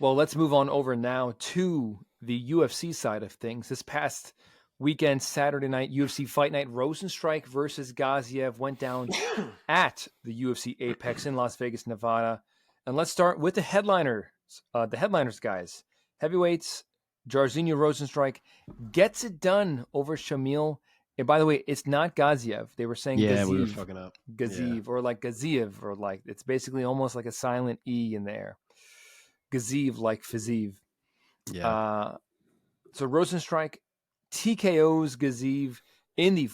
Well, let's move on over now to the UFC side of things. This past weekend, Saturday night, UFC Fight Night, Rozenstruik versus Gaziev went down at the UFC Apex in Las Vegas, Nevada. And let's start with the headliners. Guys. Heavyweights, Jairzinho Rozenstruik gets it done over Shamil. And by the way, it's not Gaziev. They were saying Yeah, Gaziev, we were fucking up. Gaziev, or like Gaziev, or like it's basically almost like a silent E in there. Gaziev, like Fazeev. Yeah. So Rozenstruik TKOs Gaziev in the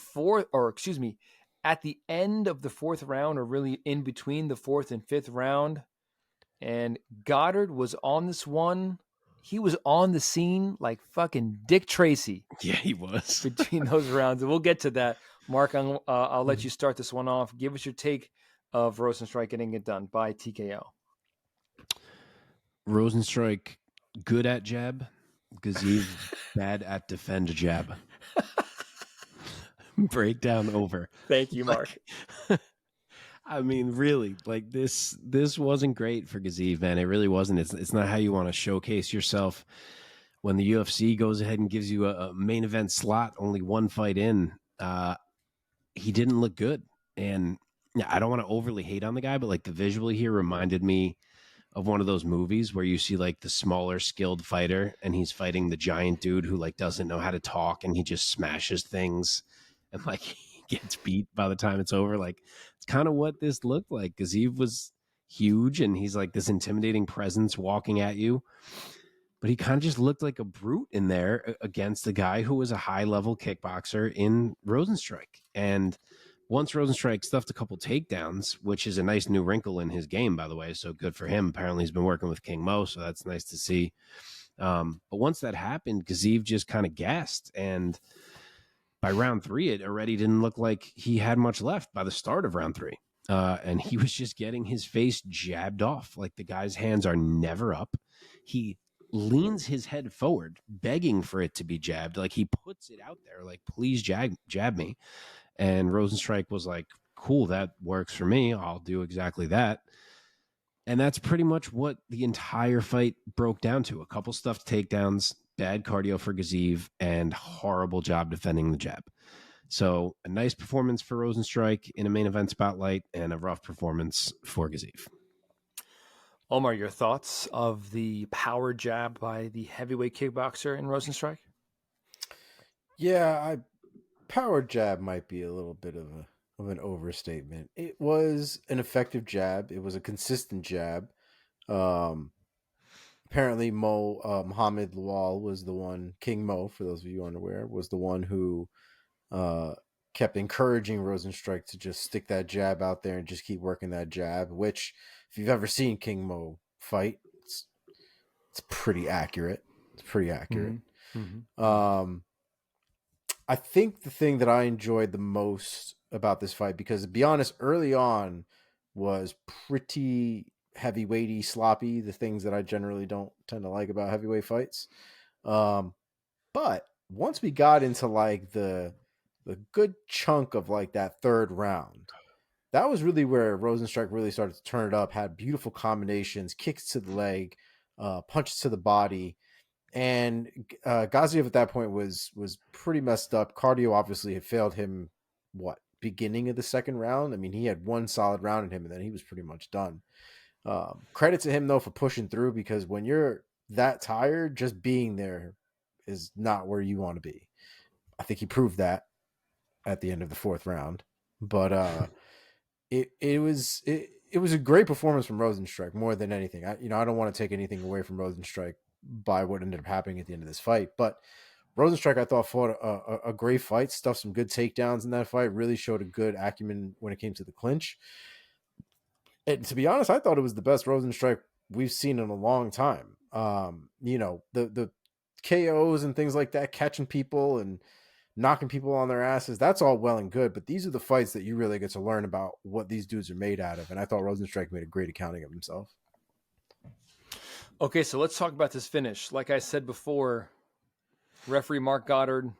at the end of the fourth round, or really in between the fourth and fifth round. And Goddard was on this one. He was on the scene like fucking Dick Tracy. Yeah, he was. Between those rounds. And we'll get to that. Mark, I'll let you start this one off. Give us your take of Rozenstruik getting it done by TKO. Rozenstruik, good at jab. Gaziev, bad at defend jab. Breakdown over. Thank you, Mark. I mean, really, like this wasn't great for Gaziev, man. It really wasn't. It's not how you want to showcase yourself when the UFC goes ahead and gives you a main event slot, only one fight in. He didn't look good. And I don't want to overly hate on the guy, but like the visual here reminded me of one of those movies where you see like the smaller skilled fighter and he's fighting the giant dude who like doesn't know how to talk and he just smashes things and like he gets beat by the time it's over. Like it's kind of what this looked like. Gaziev was huge and he's like this intimidating presence walking at you, but he kind of just looked like a brute in there against a guy who was a high level kickboxer in Rozenstruik. And once Rozenstruik stuffed a couple takedowns, which is a nice new wrinkle in his game, by the way, so good for him. Apparently he's been working with King Mo, so that's nice to see. But once that happened, Gaziev just kind of gassed. And by round 3, it already didn't look like he had much left by the start of round 3. And he was just getting his face jabbed off. Like the guy's hands are never up. He leans his head forward, begging for it to be jabbed. Like he puts it out there, like, please jab me. And Rozenstruik was like, cool, that works for me. I'll do exactly that. And that's pretty much what the entire fight broke down to. A couple stuffed takedowns, bad cardio for Gaziev, and horrible job defending the jab. So a nice performance for Rozenstruik in a main event spotlight and a rough performance for Gaziev. Omar, your thoughts of the power jab by the heavyweight kickboxer in Rozenstruik? Yeah, power jab might be a little bit of an overstatement. It was an effective jab. It was a consistent jab. Apparently Mohamed Lawal was the one, King Mo, for those of you unaware, was the one who kept encouraging Rozenstruik to just stick that jab out there and just keep working that jab, which if you've ever seen King Mo fight, it's pretty accurate. It's pretty accurate. Mm-hmm. I think the thing that I enjoyed the most about this fight, because to be honest, early on was pretty heavyweighty, sloppy, the things that I generally don't tend to like about heavyweight fights. But once we got into like the good chunk of like that third round, that was really where Rozenstruik really started to turn it up, had beautiful combinations, kicks to the leg, punches to the body. And Gaziev at that point was pretty messed up. Cardio obviously had failed him, beginning of the second round? I mean, he had one solid round in him, and then he was pretty much done. Credit to him, though, for pushing through, because when you're that tired, just being there is not where you want to be. I think he proved that at the end of the fourth round. But it was a great performance from Rozenstruik, more than anything. I don't want to take anything away from Rozenstruik by what ended up happening at the end of this fight, but Rozenstruik, I thought, fought a great fight, stuffed some good takedowns in that fight, really showed a good acumen when it came to the clinch. And to be honest, I thought it was the best Rozenstruik we've seen in a long time. The KOs and things like that, catching people and knocking people on their asses, that's all well and good, but these are the fights that you really get to learn about what these dudes are made out of, and I thought Rozenstruik made a great accounting of himself. Okay, so let's talk about this finish. Like I said before, referee Mark Goddard,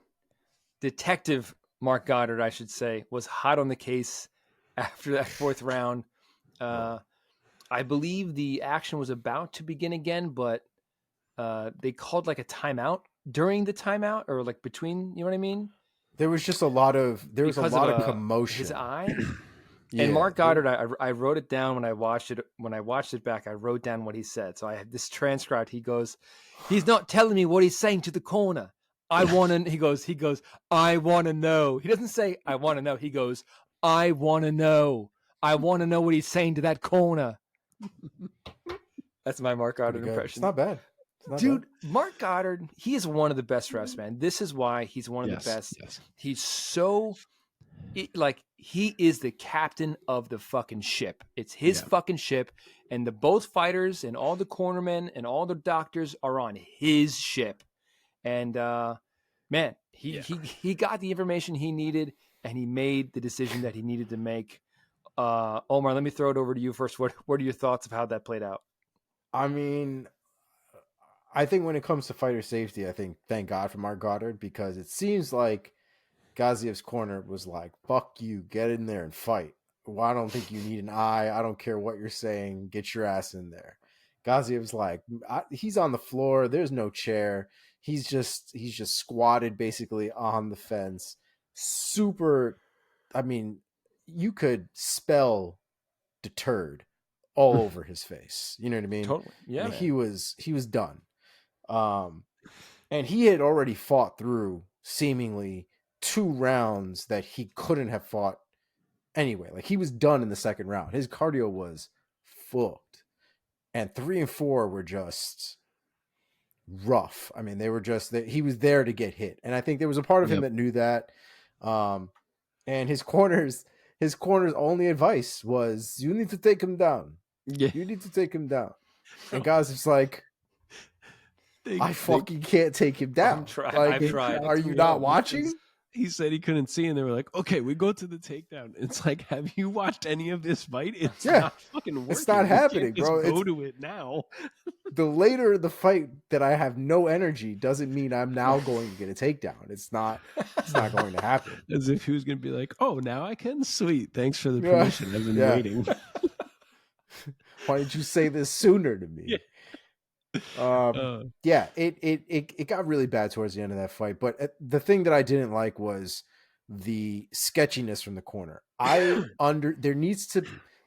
Detective Mark Goddard, I should say, was hot on the case after that fourth round. I believe the action was about to begin again, but they called like a timeout during the timeout, or like between. You know what I mean? There was just a lot of Because of of commotion. his eye. Yeah, And Mark Goddard, I wrote it down when I watched it. When I watched it back, I wrote down what he said. So I have this transcribed. He goes, "He's not telling me what he's saying to the corner. I want to." He goes, "I want to know." He doesn't say, "I want to know." He goes, "I want to know. I want to know what he's saying to that corner." That's my Mark Goddard impression. It's not bad. Dude, Mark Goddard, he is one of the best refs, man. This is why he's one of the best. Yes. He's so he is the captain of the fucking ship. It's his fucking ship, and both fighters and all the cornermen and all the doctors are on his ship. And man, he got the information he needed, and he made the decision that he needed to make. Omar, let me throw it over to you first. What are your thoughts of how that played out? I mean, I think when it comes to fighter safety, I think thank God for Mark Goddard, because it seems like Gaziev's corner was like, fuck you, get in there and fight. Well, I don't think you need an eye. I don't care what you're saying. Get your ass in there. Gaziev's like, he's on the floor. There's no chair. He's just squatted basically on the fence. Super, I mean, you could spell deterred all over his face. You know what I mean? Totally. Yeah. I mean, he was done. And he had already fought through seemingly 2 rounds that he couldn't have fought anyway. Like, he was done in the second round. His cardio was fucked. And 3 and 4 were just rough. I mean, they were just that he was there to get hit. And I think there was a part of him that knew that. And his corner's only advice was, you need to take him down. Yeah. You need to take him down. And guys, it's like, I fucking can't take him down. I've tried. Are you not watching? He said he couldn't see, and they were like, okay, we go to the takedown. It's like, have you watched any of this fight? It's not fucking working. It's not happening, bro. Go to it now. The later the fight that I have no energy doesn't mean I'm now going to get a takedown. It's not going to happen. As if he was going to be like, oh, now I can? Sweet. Thanks for the permission. I've been waiting. Why didn't you say this sooner to me? It got really bad towards the end of that fight. But the thing that I didn't like was the sketchiness from the corner.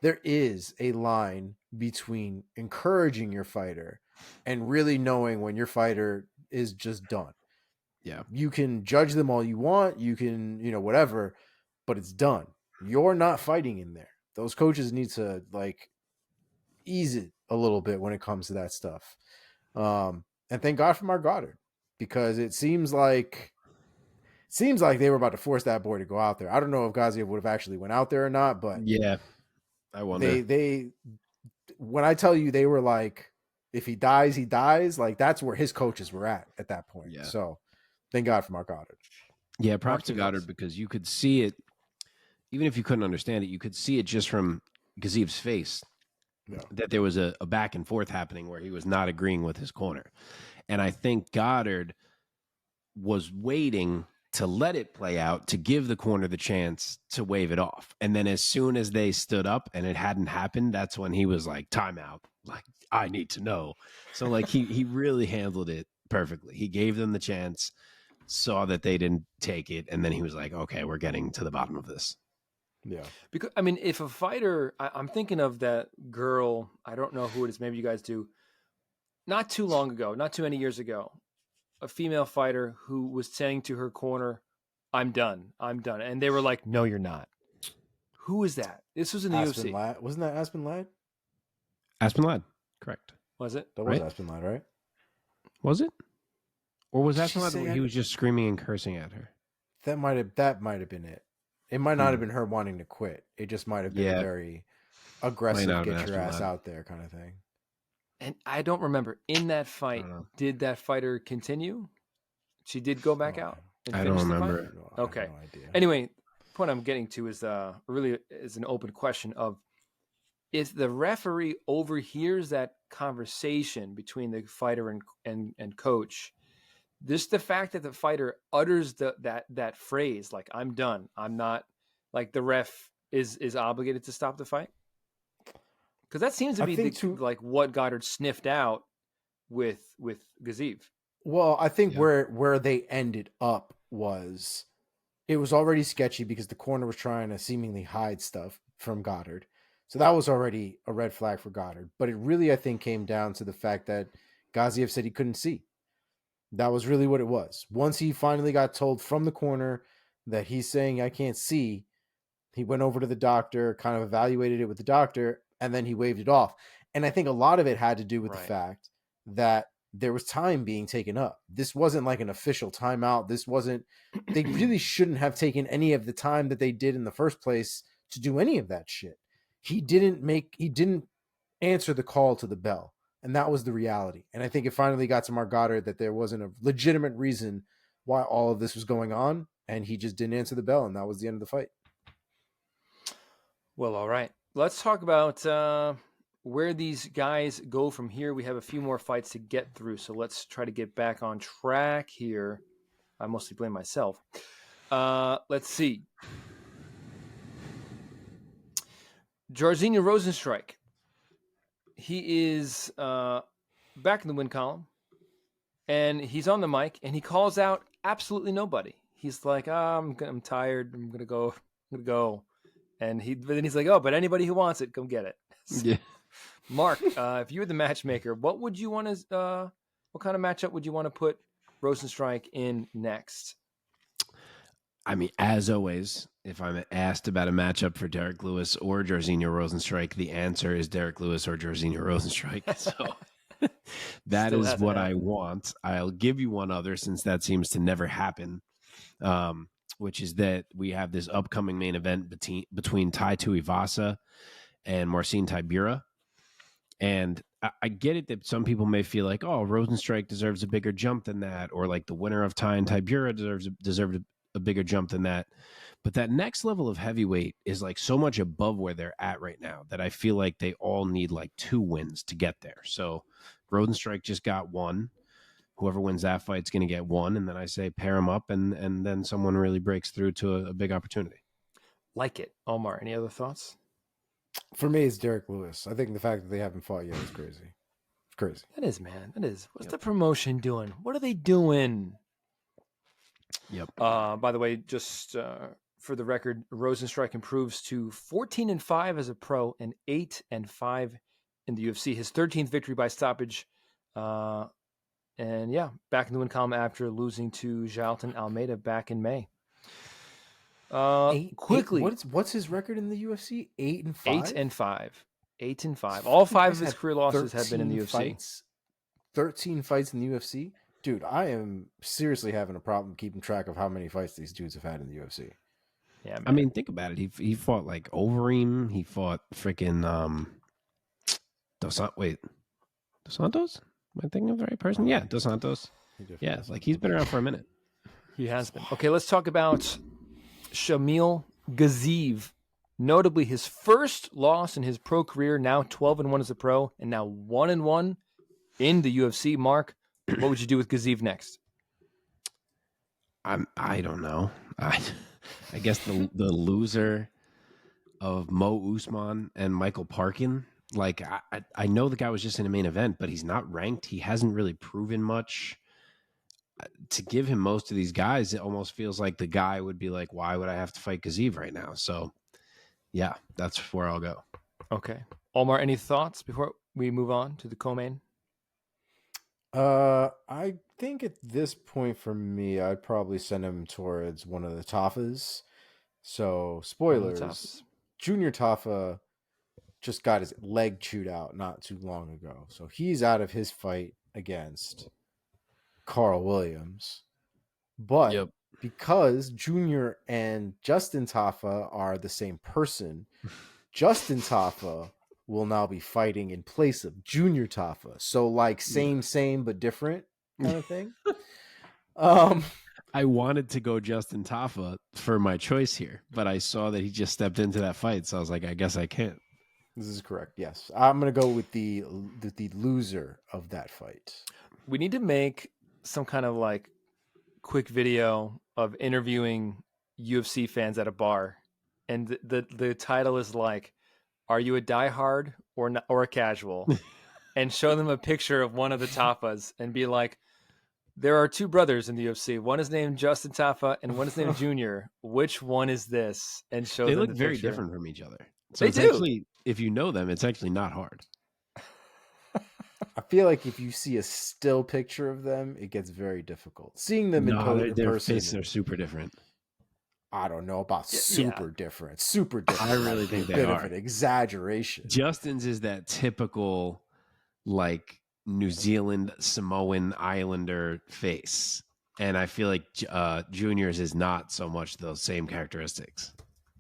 There is a line between encouraging your fighter and really knowing when your fighter is just done. Yeah. You can judge them all you want. You can, whatever, but it's done. You're not fighting in there. Those coaches need to ease it a little bit when it comes to that stuff. And thank God for Mark Goddard, because it seems like they were about to force that boy to go out there. I don't know if Gaziev would have actually went out there or not, but yeah, I wonder. They when I tell you, they were like, if he dies, he dies. Like, that's where his coaches were at that point. Yeah. So thank God for Mark Goddard. Yeah, props to Goddard, because you could see it, even if you couldn't understand it, you could see it just from Gaziev's face. That there was a back and forth happening where he was not agreeing with his corner. And I think Goddard was waiting to let it play out, to give the corner the chance to wave it off. And then as soon as they stood up and it hadn't happened, that's when he was like, timeout. Like, I need to know. So he really handled it perfectly. He gave them the chance, saw that they didn't take it, and then he was like, okay, we're getting to the bottom of this. Yeah. Because, I mean, if a fighter, I'm thinking of that girl, I don't know who it is, maybe you guys do, not too long ago, not too many years ago, a female fighter who was saying to her corner, I'm done. And they were like, no, you're not. Who is that? This was in the UFC. Wasn't that Aspen Ladd? Aspen Ladd, correct. Was it? That was Aspen Ladd, right? Was it? Or was Aspen Ladd when he was just screaming and cursing at her? That might have been it. It might not have been her wanting to quit. It just might have been very aggressive, get your ass out there kind of thing. And I don't remember, in that fight, did that fighter continue? She did go back out and I finish don't the remember. Fight? Okay. No idea. Anyway, the point I'm getting to is really is an open question of, if the referee overhears that conversation between the fighter and coach, the fact that the fighter utters that phrase, like, I'm done, I'm not, like, the ref is obligated to stop the fight? Because that seems to be like what Goddard sniffed out with Gaziev. Well, I think Yeah. where they ended up was it was already sketchy because the corner was trying to seemingly hide stuff from Goddard. So that was already a red flag for Goddard. But it really, I think, came down to the fact that Gaziev said he couldn't see. That was really what it was. Once he finally got told from the corner that he's saying, I can't see, he went over to the doctor, kind of evaluated it with the doctor, and then he waved it off. And I think a lot of it had to do with the fact that there was time being taken up. This wasn't like an official timeout. They really shouldn't have taken any of the time that they did in the first place to do any of that shit. He didn't answer the call to the bell. And that was the reality. And I think it finally got to Mark Goddard that there wasn't a legitimate reason why all of this was going on. And he just didn't answer the bell. And that was the end of the fight. Well, all right. Let's talk about where these guys go from here. We have a few more fights to get through. So let's try to get back on track here. I mostly blame myself. Let's see. Jairzinho Rozenstruik. He is back in the win column, and he's on the mic, and he calls out absolutely nobody. He's like, I'm tired. I'm gonna go. And then he's like, oh, but anybody who wants it, come get it. So, Yeah. Mark, if you were the matchmaker, what would you want to? What kind of matchup would you want to put Rozenstruik in next? I mean, as always, if I'm asked about a matchup for Derek Lewis or Jairzinho Rozenstruik, the answer is Derek Lewis or Jairzinho Rozenstruik. So that Still is hasn't what I happened. want. I'll give you one other since that seems to never happen, which is that we have this upcoming main event between Tai Tuivasa and Marcin Tybura. And I get it that some people may feel like, oh, Rozenstruik deserves a bigger jump than that, or like the winner of Tai and Tybura deserves a bigger jump than that. But that next level of heavyweight is like so much above where they're at right now that I feel like they all need like 2 wins to get there. So Rozenstruik just got 1. Whoever wins that fight is going to get 1. And then I say pair them up and then someone really breaks through to a big opportunity. Like it. Omar, any other thoughts? For me, it's Derek Lewis. I think the fact that they haven't fought yet is crazy. It's crazy. That is, man. That is. What's the promotion doing? What are they doing? Yep. By the way, just for the record, Rozenstruik improves to 14-5 as a pro and 8-5 in the UFC. His 13th victory by stoppage. And yeah, back in the win column after losing to Jailton Almeida back in May. Quickly, What's his record in the UFC? 8-5. 8-5. 8-5. All 5 of his career losses have been in the UFC. Fights, 13 fights in the UFC. Dude, I am seriously having a problem keeping track of how many fights these dudes have had in the UFC. Yeah, man. I mean, think about it. He fought like Overeem. He fought freaking Dos Santos? Am I thinking of the right person? Yeah, Dos Santos. Yeah, like he's been around for a minute. He has been. Okay, let's talk about Shamil Gaziev. Notably, his first loss in his pro career, now 12-1 as a pro, and now 1-1 in the UFC. Mark, what would you do with Gaziev next? I don't know. I guess the loser of Mo Usman and Michael Parkin. Like I know the guy was just in a main event, but he's not ranked. He hasn't really proven much. To give him most of these guys, it almost feels like the guy would be like, why would I have to fight Gaziev right now? So yeah, that's where I'll go. Okay. Omar, any thoughts before we move on to the co-main? I think at this point for me, I'd probably send him towards one of the Tafas. So spoilers, Junior Tafa just got his leg chewed out not too long ago. So he's out of his fight against Carl Williams. But because Junior and Justin Tafa are the same person, Justin Tafa will now be fighting in place of Junior Tafa. So like same, but different kind of thing. I wanted to go Justin Tafa for my choice here, but I saw that he just stepped into that fight. So I was like, I guess I can't. This is correct. Yes. I'm going to go with the loser of that fight. We need to make some kind of like quick video of interviewing UFC fans at a bar. And the title is like, are you a diehard or a casual? and show them a picture of one of the Taffas and be like, there are two brothers in the UFC. One is named Justin Taffa and one is named Junior. Which one is this? And show They them look the very picture. different from each other. So They it's do. actually, if you know them, it's actually not hard. I feel like if you see a still picture of them, it gets very difficult. Seeing them in Their person, faces are super different. I don't know about super different. Super different. I really think they bit are. of an exaggeration. Justin's is that typical, like, New Zealand, Samoan, Islander face. And I feel like Junior's is not so much those same characteristics.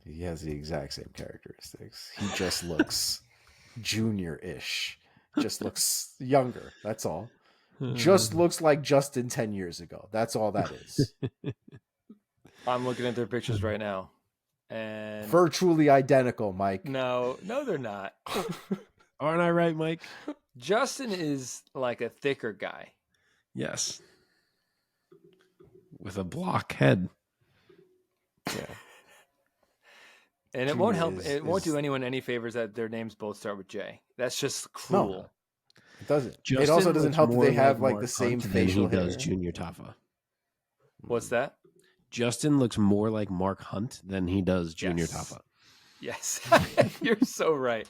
He has the exact same characteristics. He just looks junior-ish. Just looks younger. That's all. Just looks like Justin 10 years ago. That's all that is. I'm looking at their pictures right now. And virtually identical, Mike. No, they're not. Aren't I right, Mike? Justin is like a thicker guy. Yes. With a block head. Yeah. And it won't help. It won't do anyone any favors that their names both start with J. That's just cruel. No, it doesn't. Justin it also doesn't help that they have like Mark the same Hunt facial than he hair. does Junior Taffa. What's that? Justin looks more like Mark Hunt than he does Junior Taffa. Yes. You're so right.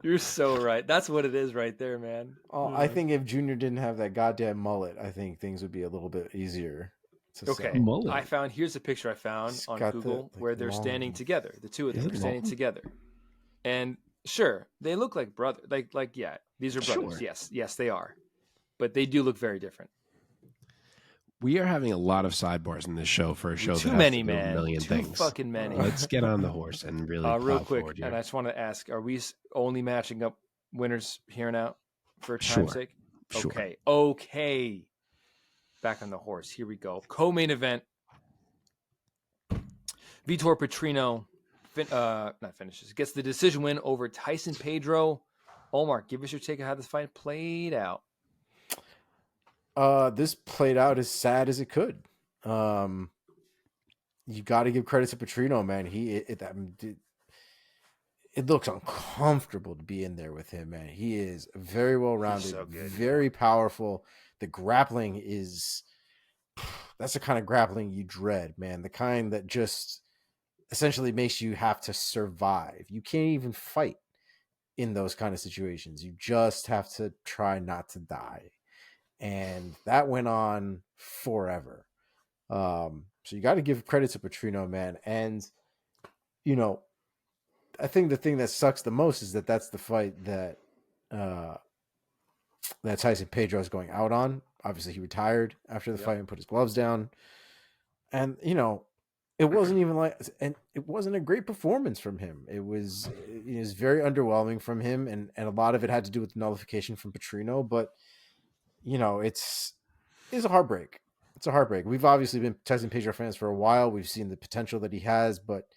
You're so right. That's what it is right there, man. Oh, I think if Junior didn't have that goddamn mullet, I think things would be a little bit easier. Okay. Here's a picture I found on Google where they're standing together. The two of them are standing together. And sure, they look like brothers. Like yeah, these are brothers. Sure. Yes, they are. But they do look very different. We are having a lot of sidebars in this show for a show too that many, has man. A million too things. Fucking many. Let's get on the horse and really real quick. And I just want to ask: are we only matching up winners here and out for time's sake? Sure. Okay. Back on the horse. Here we go. Co-main event. Vitor Petrino gets the decision win over Tyson Pedro. Umar, give us your take on how this fight played out. This played out as sad as it could. You got to give credit to Petrino, man. It looks uncomfortable to be in there with him, man. He is very well rounded, very powerful. The grappling that's the kind of grappling you dread, man. The kind that just essentially makes you have to survive. You can't even fight in those kind of situations. You just have to try not to die. And that went on forever. So you got to give credit to Petrino, man. And, I think the thing that sucks the most is that's the fight that Tyson Pedro is going out on. Obviously, he retired after the fight and put his gloves down. And, it wasn't even it wasn't a great performance from him. It was very underwhelming from him. And a lot of it had to do with nullification from Petrino. But, it's a heartbreak. It's a heartbreak. We've obviously been Tyson Pedro fans for a while. We've seen the potential that he has, but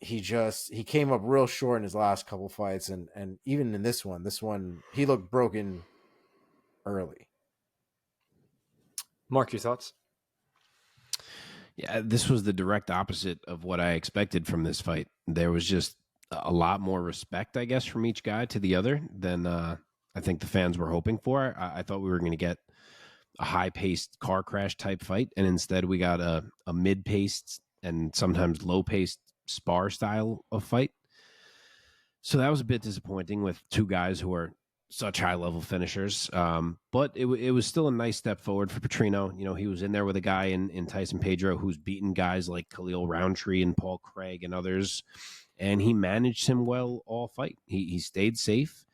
he came up real short in his last couple fights. And even in this one, he looked broken early. Mark, your thoughts? Yeah, this was the direct opposite of what I expected from this fight. There was just a lot more respect, I guess, from each guy to the other than I think the fans were hoping for. I thought we were going to get a high-paced car crash type fight, and instead we got a mid-paced and sometimes low-paced spar style of fight. So that was a bit disappointing with two guys who are such high-level finishers. But it was still a nice step forward for Petrino. He was in there with a guy in Tyson Pedro who's beaten guys like Khalil Roundtree and Paul Craig and others, and he managed him well all fight. He stayed safe.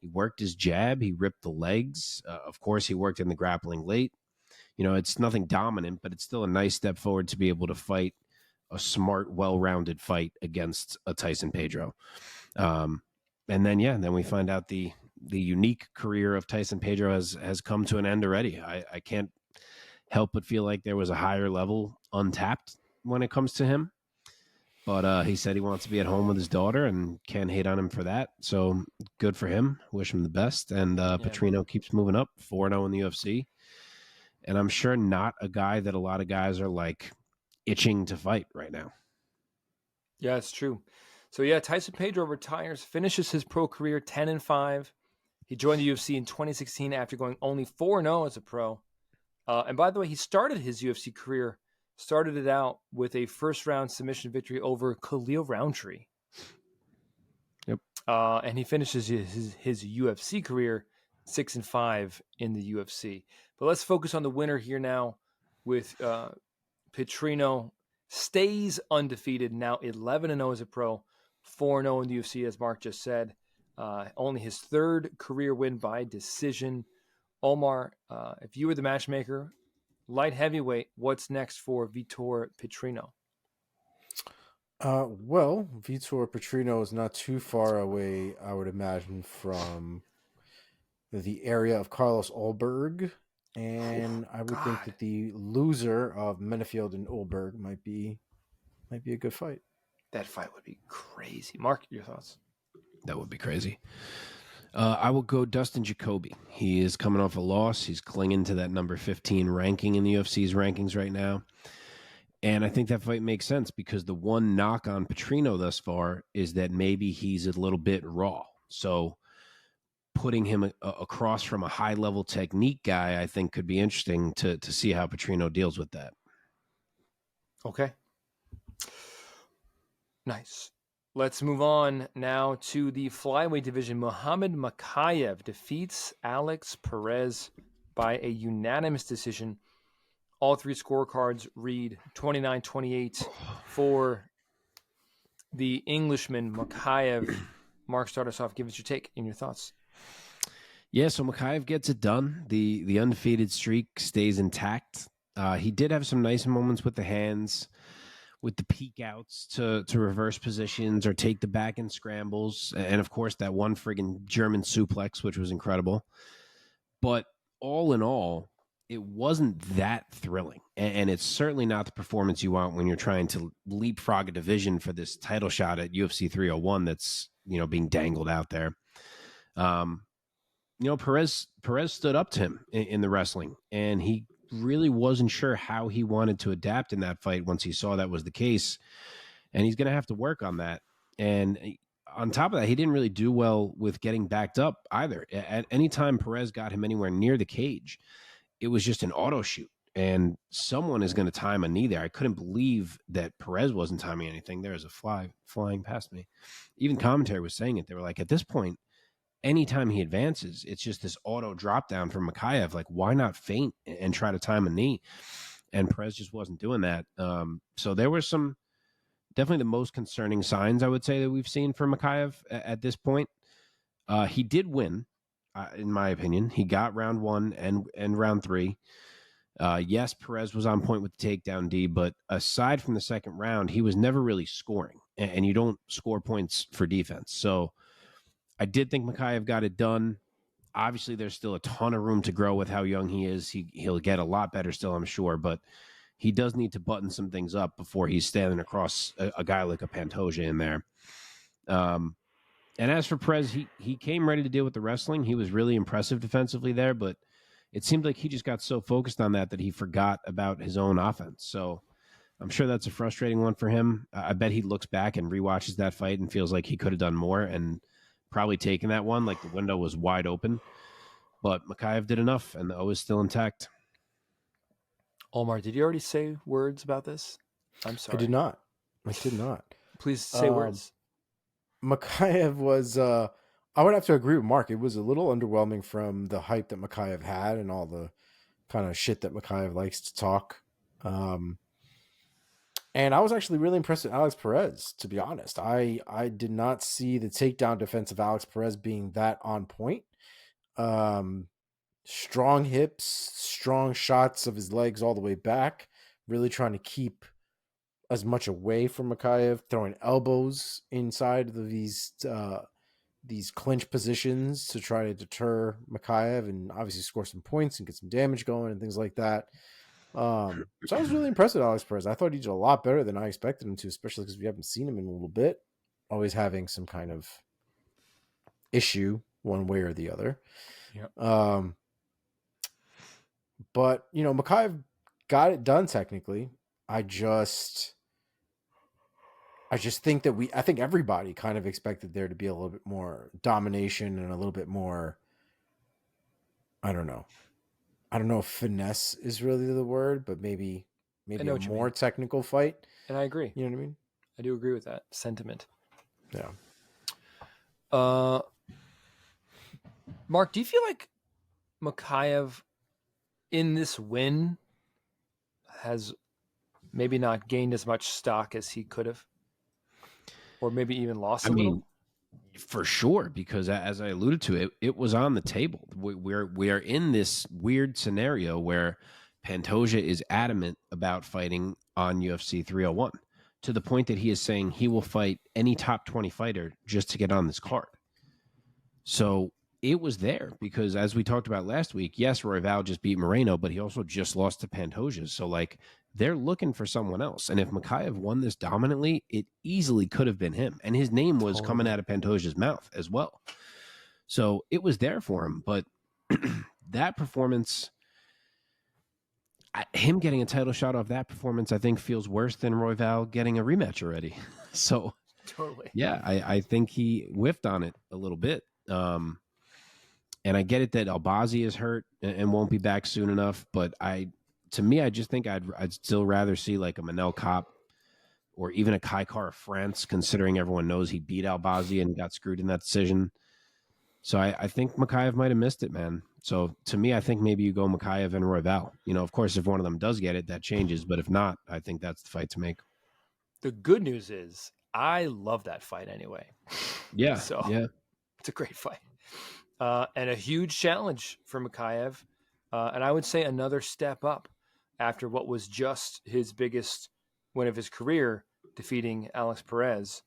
He worked his jab. He ripped the legs. Of course, he worked in the grappling late. It's nothing dominant, but it's still a nice step forward to be able to fight a smart, well-rounded fight against a Tyson Pedro. And then we find out the unique career of Tyson Pedro has come to an end already. I can't help but feel like there was a higher level untapped when it comes to him. But he said he wants to be at home with his daughter and can't hate on him for that. So good for him. Wish him the best. And Petrino keeps moving up, 4-0 in the UFC. And I'm sure not a guy that a lot of guys are like itching to fight right now. Yeah, it's true. So Tyson Pedro retires, finishes his pro career 10-5. He joined the UFC in 2016 after going only 4-0 as a pro. And by the way, he started his UFC career, started it out with a first-round submission victory over Khalil Roundtree. Yep. And he finishes his UFC career 6-5 in the UFC. But let's focus on the winner here now with Petrino. Stays undefeated, now 11-0 as a pro, 4-0 in the UFC, as Mark just said. Only his third career win by decision. Omar, if you were the matchmaker, light heavyweight, what's next for Vitor Petrino? Well, Vitor Petrino is not too far away, I would imagine, from the area of Carlos Ulberg. And I would think that the loser of Menefield and Ulberg might be a good fight. That fight would be crazy. Mark, your thoughts? That would be crazy. I will go Dustin Jacoby. He is coming off a loss. He's clinging to that number 15 ranking in the UFC's rankings right now. And I think that fight makes sense because the one knock on Petrino thus far is that maybe he's a little bit raw. So putting him across from a high-level technique guy, I think could be interesting to see how Petrino deals with that. Okay. Nice. Let's move on now to the flyweight division. Mokaev defeats Alex Perez by a unanimous decision. All three scorecards read 29-28 for the Englishman, Mokaev. Mark, start us off. Give us your take and your thoughts. Yeah, so Mokaev gets it done. The undefeated streak stays intact. He did have some nice moments with the hands, with the peek outs to reverse positions or take the back and scrambles. And of course, that one friggin' German suplex, which was incredible. But all in all, it wasn't that thrilling. And it's certainly not the performance you want when you're trying to leapfrog a division for this title shot at UFC 301 that's, being dangled out there. Perez stood up to him in the wrestling, and he really wasn't sure how he wanted to adapt in that fight once he saw that was the case. And he's going to have to work on that. And on top of that, he didn't really do well with getting backed up either. At any time Perez got him anywhere near the cage, it was just an auto shoot. And someone is going to time a knee there. I couldn't believe that Perez wasn't timing anything. There was a fly flying past me. Even commentary was saying it. They were like, at this point, anytime he advances, it's just this auto drop down from Mokaev. Like, why not feint and try to time a knee? And Perez just wasn't doing that. So there were some definitely the most concerning signs, I would say, that we've seen from Mokaev at this point. He did win, in my opinion. He got round 1 and round 3. Yes, Perez was on point with the takedown D, but aside from the second round, he was never really scoring. And you don't score points for defense. So I did think Mokaev got it done. Obviously, there's still a ton of room to grow with how young he is. He'll get a lot better still, I'm sure, but he does need to button some things up before he's standing across a guy like a Pantoja in there. And as for Perez, he came ready to deal with the wrestling. He was really impressive defensively there, but it seemed like he just got so focused on that he forgot about his own offense. So I'm sure that's a frustrating one for him. I bet he looks back and rewatches that fight and feels like he could have done more and probably taken that one. Like, the window was wide open. But Mokaev did enough, and the O is still intact. Omar, did you already say words about this? I'm sorry. I did not. Please say words. Mokaev was, I would have to agree with Mark. It was a little underwhelming from the hype that Mokaev had and all the kind of shit that Mokaev likes to talk. And I was actually really impressed with Alex Perez, to be honest. I did not see the takedown defense of Alex Perez being that on point. Strong hips, strong shots of his legs all the way back, really trying to keep as much away from Mokaev, throwing elbows inside of these clinch positions to try to deter Mokaev and obviously score some points and get some damage going and things like that. So I was really impressed with Alex Perez. I thought he did a lot better than I expected him to, especially because we haven't seen him in a little bit. Always having some kind of issue one way or the other. Yep. But, Mokaev got it done technically. I just think that I think everybody kind of expected there to be a little bit more domination and a little bit more I don't know. I don't know if finesse is really the word, but maybe know a what you more mean. technical fight. And I agree. You know what I mean? I do agree with that sentiment. Yeah. Mark, do you feel like Mokaev in this win has maybe not gained as much stock as he could have? Or maybe even lost a little? For sure, because as I alluded to, it was on the table. We are in this weird scenario where Pantoja is adamant about fighting on UFC 301 to the point that he is saying he will fight any top 20 fighter just to get on this card. So it was there because, as we talked about last week, yes, Royval just beat Moreno, but he also just lost to Pantoja. So, like, they're looking for someone else. And if Mokaev won this dominantly, it easily could have been him. And his name was coming out of Pantoja's mouth as well. So it was there for him. But that performance, him getting a title shot off that performance, I think feels worse than Royval getting a rematch already. So, Totally. yeah, I think he whiffed on it a little bit. And I get it that Albazi is hurt and won't be back soon enough, but I just think I'd still rather see like a Manel Kopp or even a Kai Kara France, considering everyone knows he beat Albazi and got screwed in that decision. So I think Mokaev might have missed it, man. So to me, I think maybe you go Mokaev and Royval. You know, of course, if one of them does get it, that changes. But if not, I think that's the fight to make. The good news is I love that fight anyway. Yeah. So yeah. It's a great fight. And a huge challenge for Mokaev. And I would say another step up after what was just his biggest win of his career, defeating Alex Perez.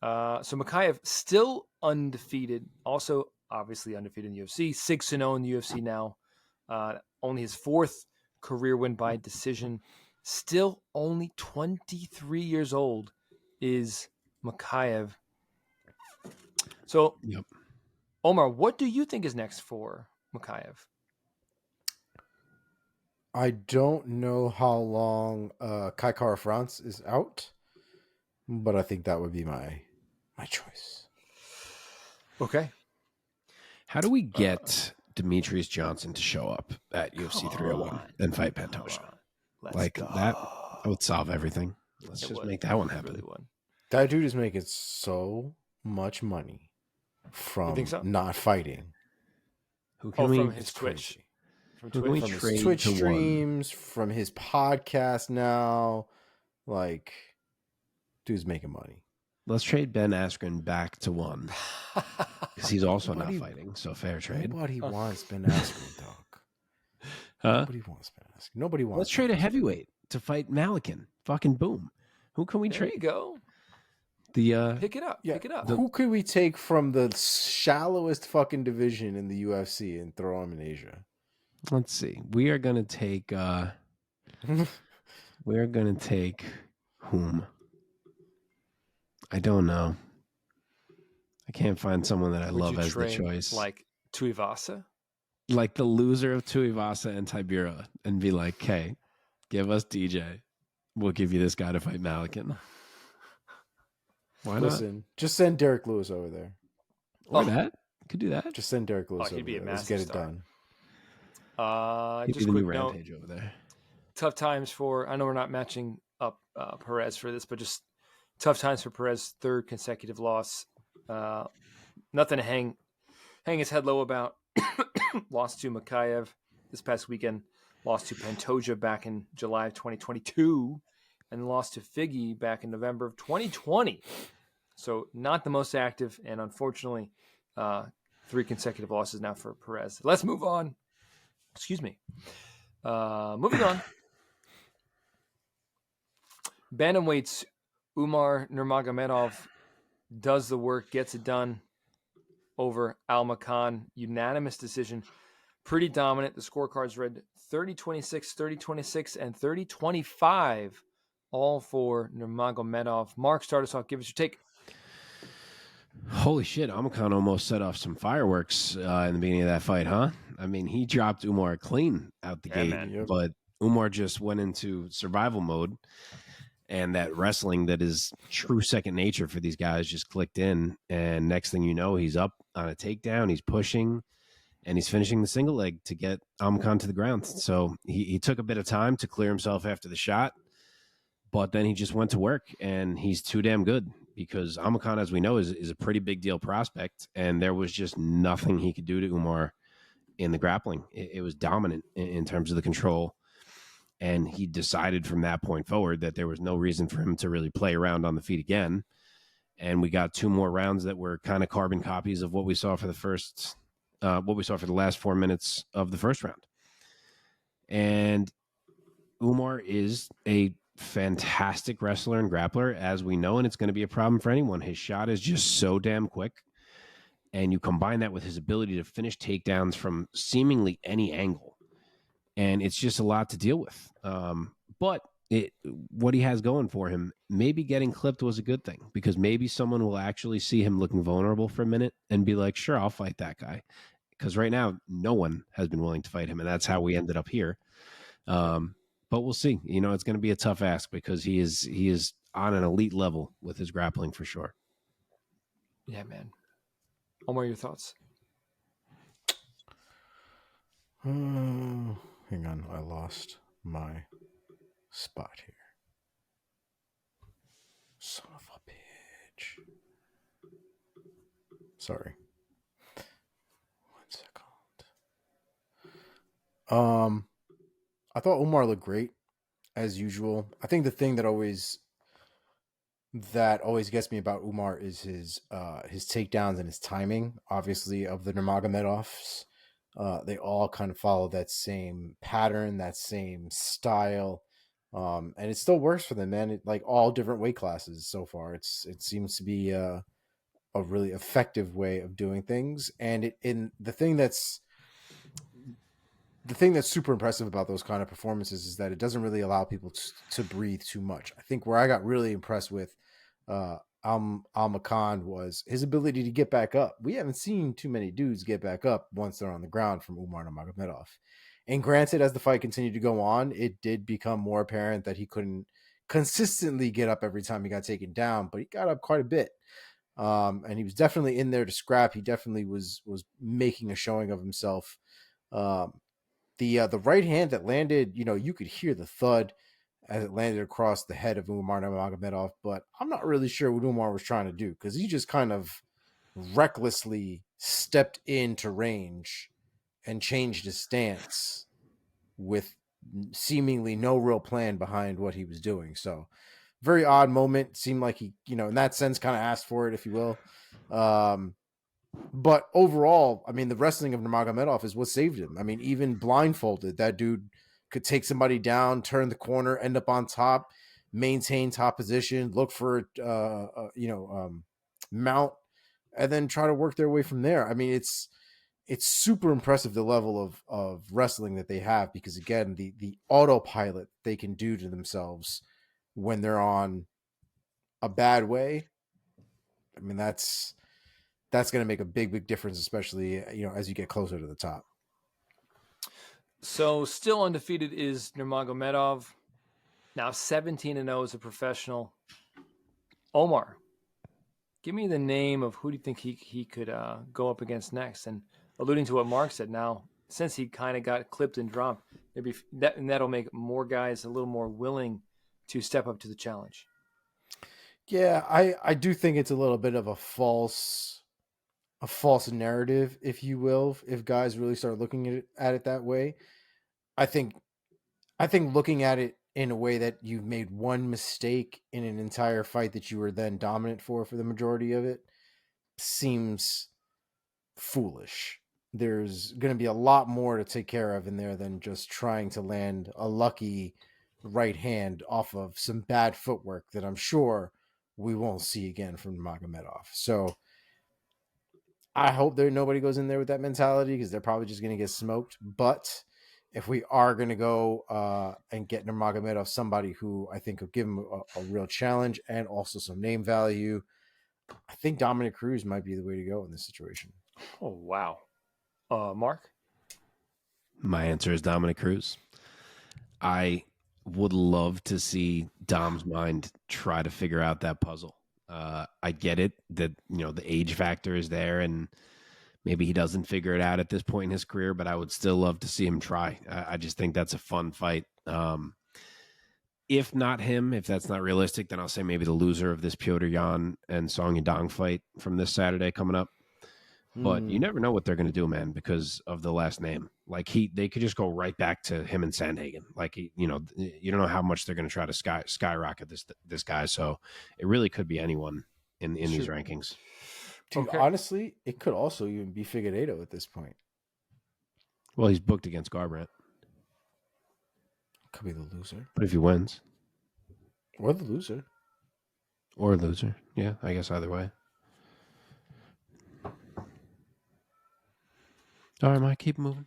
So Mokaev still undefeated, also obviously undefeated in the UFC, 6-0 in the UFC now. Only his fourth career win by decision. Still only 23 years old is Mokaev. So, Yep. Omar, what do you think is next for Mokaev? I don't know how long Kai Kara France is out, but I think that would be my choice. Okay. How do we get Demetrius Johnson to show up at UFC 301 and fight Pantoja? Like go. that would solve everything. Let's just make that one happen. Really would. That dude is making so much money from not fighting. Who can we? From his Twitch. From his Twitch streams, from his podcast now. Like, dude's making money. Let's trade Ben Askren back to one. Because he's also not fighting, so fair trade. Nobody wants Ben Askren, dog. Huh? Nobody wants Ben Askren. Nobody wants. Let's trade a heavyweight to fight Malkin. Fucking boom. Who can we There trade? you go. Pick it up. Yeah, Pick it up. who could we take from the shallowest fucking division in the UFC and throw him in Asia? Let's see. We are gonna take whom? I don't know. I can't find someone that I love as the choice. Like Tuivasa? Like the loser of Tuivasa and Tibera, and be like, "Hey, give us DJ. We'll give you this guy to fight Malkin." Why Listen, just send Derek Lewis over there. Or that. Could do that. Just send Derek Lewis over he'd be there. a Let's get it massive done. He'd Just be the quick new note. Rampage over there. Tough times for, I know we're not matching up Perez for this, but just tough times for Perez, third consecutive loss. Nothing to hang his head low about. Lost to Mokaev this past weekend, lost to Pantoja back in July of 2022, and lost to Figgy back in November of 2020. So not the most active, and unfortunately, 3 consecutive losses now for Perez. Let's move on. Excuse me. Moving on. Bantamweights Umar Nurmagomedov does the work, gets it done over Almakhan. Unanimous decision. Pretty dominant. The scorecards read 30-26, 30-26, and 30-25, all for Nurmagomedov. Mark, start us off. Give us your take. Holy shit, Almakhan almost set off some fireworks in the beginning of that fight, huh? I mean, he dropped Umar clean out the gate, man. but Umar just went into survival mode, and that wrestling that is true second nature for these guys just clicked in, and next thing you know, he's up on a takedown, he's pushing, and he's finishing the single leg to get Almakhan to the ground. So he took a bit of time to clear himself after the shot, but then he just went to work, and he's too damn good because Almakhan, as we know, is a pretty big deal prospect, and there was just nothing he could do to Umar in the grappling. It was dominant in terms of the control, and he decided from that point forward that there was no reason for him to really play around on the feet again. And we got 2 more rounds that were kind of carbon copies of what we saw for the last 4 minutes of the first round. And Umar is a fantastic wrestler and grappler, as we know, and it's going to be a problem for anyone. His shot is just so damn quick. And you combine that with his ability to finish takedowns from seemingly any angle, and it's just a lot to deal with. But what he has going for him, maybe getting clipped was a good thing, because maybe someone will actually see him looking vulnerable for a minute and be like, sure, I'll fight that guy. Because right now, no one has been willing to fight him, and that's how we ended up here. But we'll see. It's going to be a tough ask because he is on an elite level with his grappling for sure. Yeah, man. Omar, your thoughts? Hang on, I lost my spot here. Son of a bitch. Sorry. 1 second. I thought Umar looked great as usual. I think the thing that always gets me about Umar is his takedowns and his timing. Obviously, of the Nurmagomedovs, they all kind of follow that same pattern, that same style, and it still works for them, man. Like all different weight classes so far, it seems to be a really effective way of doing things. And the thing that's super impressive about those kind of performances is that it doesn't really allow people to breathe too much. I think where I got really impressed with Almakhan was his ability to get back up. We haven't seen too many dudes get back up once they're on the ground from Umar Nurmagomedov. And granted, as the fight continued to go on, it did become more apparent that he couldn't consistently get up every time he got taken down, but he got up quite a bit. And he was definitely in there to scrap. He definitely was making a showing of himself. The right hand that landed, you could hear the thud as it landed across the head of Umar Nurmagomedov, but I'm not really sure what Umar was trying to do, because he just kind of recklessly stepped into range and changed his stance with seemingly no real plan behind what he was doing. So very odd moment. Seemed like he, in that sense, kind of asked for it, if you will. But overall, I mean, the wrestling of Nurmagomedov is what saved him. I mean, even blindfolded, that dude could take somebody down, turn the corner, end up on top, maintain top position, look for mount, and then try to work their way from there. I mean, it's super impressive, the level of wrestling that they have, because again, the autopilot they can do to themselves when they're on a bad way. I mean, that's going to make a big difference, especially as you get closer to the top. So still undefeated is Nurmagomedov. Now 17-0 as a professional. Omar, give me the name of who do you think he could go up against next? And alluding to what Mark said, now since he kind of got clipped and dropped, maybe that'll make more guys a little more willing to step up to the challenge. Yeah, I do think it's a little bit of a false narrative, if you will, if guys really start looking at it that way. I think looking at it in a way that you've made one mistake in an entire fight that you were then dominant for the majority of it seems foolish. There's going to be a lot more to take care of in there than just trying to land a lucky right hand off of some bad footwork that I'm sure we won't see again from Nurmagomedov. So I hope nobody goes in there with that mentality, because they're probably just going to get smoked. But if we are going to go and get Nurmagomedov, somebody who I think will give him a real challenge and also some name value, I think Dominic Cruz might be the way to go in this situation. Oh, wow. Mark? My answer is Dominic Cruz. I would love to see Dom's mind try to figure out that puzzle. I get it that, the age factor is there, and maybe he doesn't figure it out at this point in his career, but I would still love to see him try. I just think that's a fun fight. If not him, if that's not realistic, then I'll say maybe the loser of this Petr Yan and Song Yadong fight from this Saturday coming up. But you never know what they're going to do, man, because of the last name. Like they could just go right back to him and Sandhagen. Like, you don't know how much they're going to try to skyrocket this guy. So it really could be anyone in these rankings. Dude, honestly, it could also even be Figueiredo at this point. Well, he's booked against Garbrandt. Could be the loser. But if he wins. Or the loser. Yeah, I guess either way. All right, Mike, keep moving.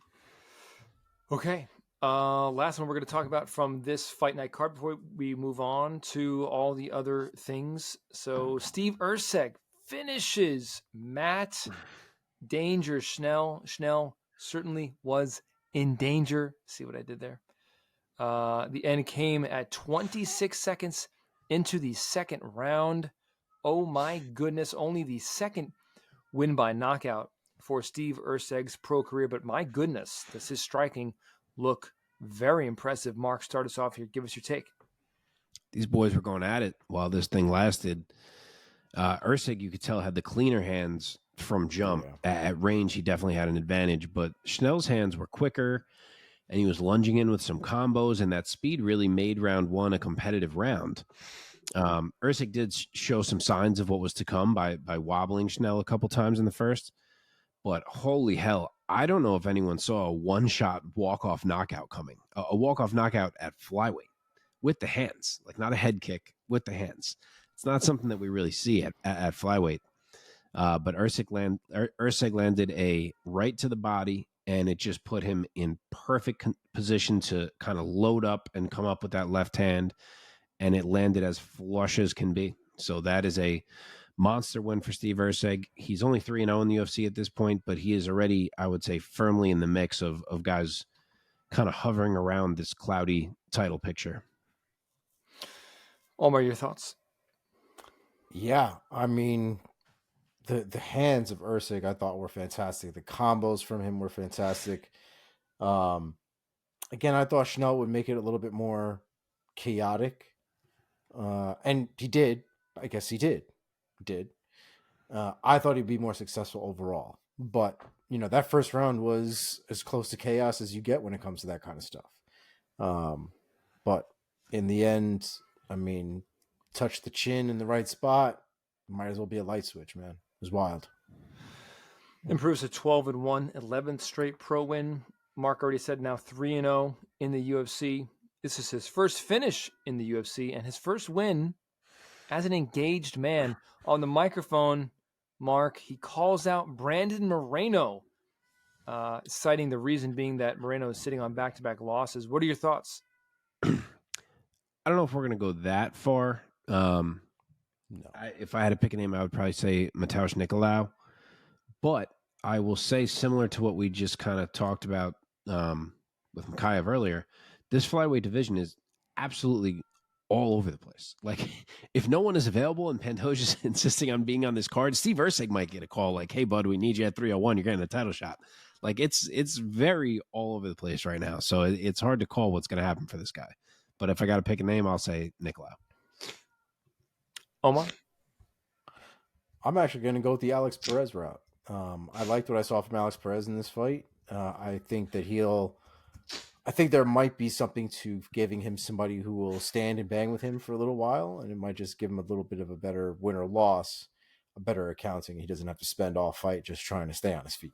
Okay. Last one we're going to talk about from this fight night card before we move on to all the other things. So Steve Erceg finishes Matt Danger Schnell. Schnell certainly was in danger. See what I did there? The end came at 26 seconds into the second round. Oh my goodness, only the second win by knockout for Steve Erceg's pro career, but my goodness, does his striking look very impressive. Mark, start us off here. Give us your take. These boys were going at it while this thing lasted. Erceg, you could tell, had the cleaner hands from jump. Yeah. At range, he definitely had an advantage, but Schnell's hands were quicker, and he was lunging in with some combos, and that speed really made round one a competitive round. Erceg did show some signs of what was to come by wobbling Schnell a couple times in the first, but holy hell, I don't know if anyone saw a one-shot walk-off knockout coming. A walk-off knockout at flyweight with the hands, like not a head kick, with the hands. It's not something that we really see at flyweight. But Erceg landed a right to the body, and it just put him in perfect position to kind of load up and come up with that left hand, and it landed as flush as can be. So that is a monster win for Steve Erceg. He's only 3-0 in the UFC at this point, but he is already, I would say, firmly in the mix of guys kind of hovering around this cloudy title picture. Umar, your thoughts? Yeah, I mean, the hands of Erceg I thought were fantastic. The combos from him were fantastic. Again, I thought Schnell would make it a little bit more chaotic. And he did. I guess he did. I thought he'd be more successful overall. But, that first round was as close to chaos as you get when it comes to that kind of stuff. But in the end, I mean, touch the chin in the right spot, might as well be a light switch, man. It was wild. Improves to 12-1, 11th straight pro win. Mark already said now 3-0 in the UFC. This is his first finish in the UFC and his first win as an engaged man. On the microphone, Mark, he calls out Brandon Moreno, citing the reason being that Moreno is sitting on back-to-back losses. What are your thoughts? I don't know if we're going to go that far. No. If I had to pick a name, I would probably say Mateusz Nicolau. But I will say, similar to what we just kind of talked about with Mokaev earlier, this flyweight division is absolutely all over the place. Like, if no one is available and Pantoja's insisting on being on this card, Steve Erceg might get a call like, hey, bud, we need you at 301. You're getting a title shot. Like, it's very all over the place right now. So it's hard to call what's going to happen for this guy. But if I got to pick a name, I'll say Nicolau. Omar? I'm actually going to go with the Alex Perez route. I liked what I saw from Alex Perez in this fight. I think that I think there might be something to giving him somebody who will stand and bang with him for a little while, and it might just give him a little bit of a better win or loss, a better accounting. He doesn't have to spend all fight just trying to stay on his feet.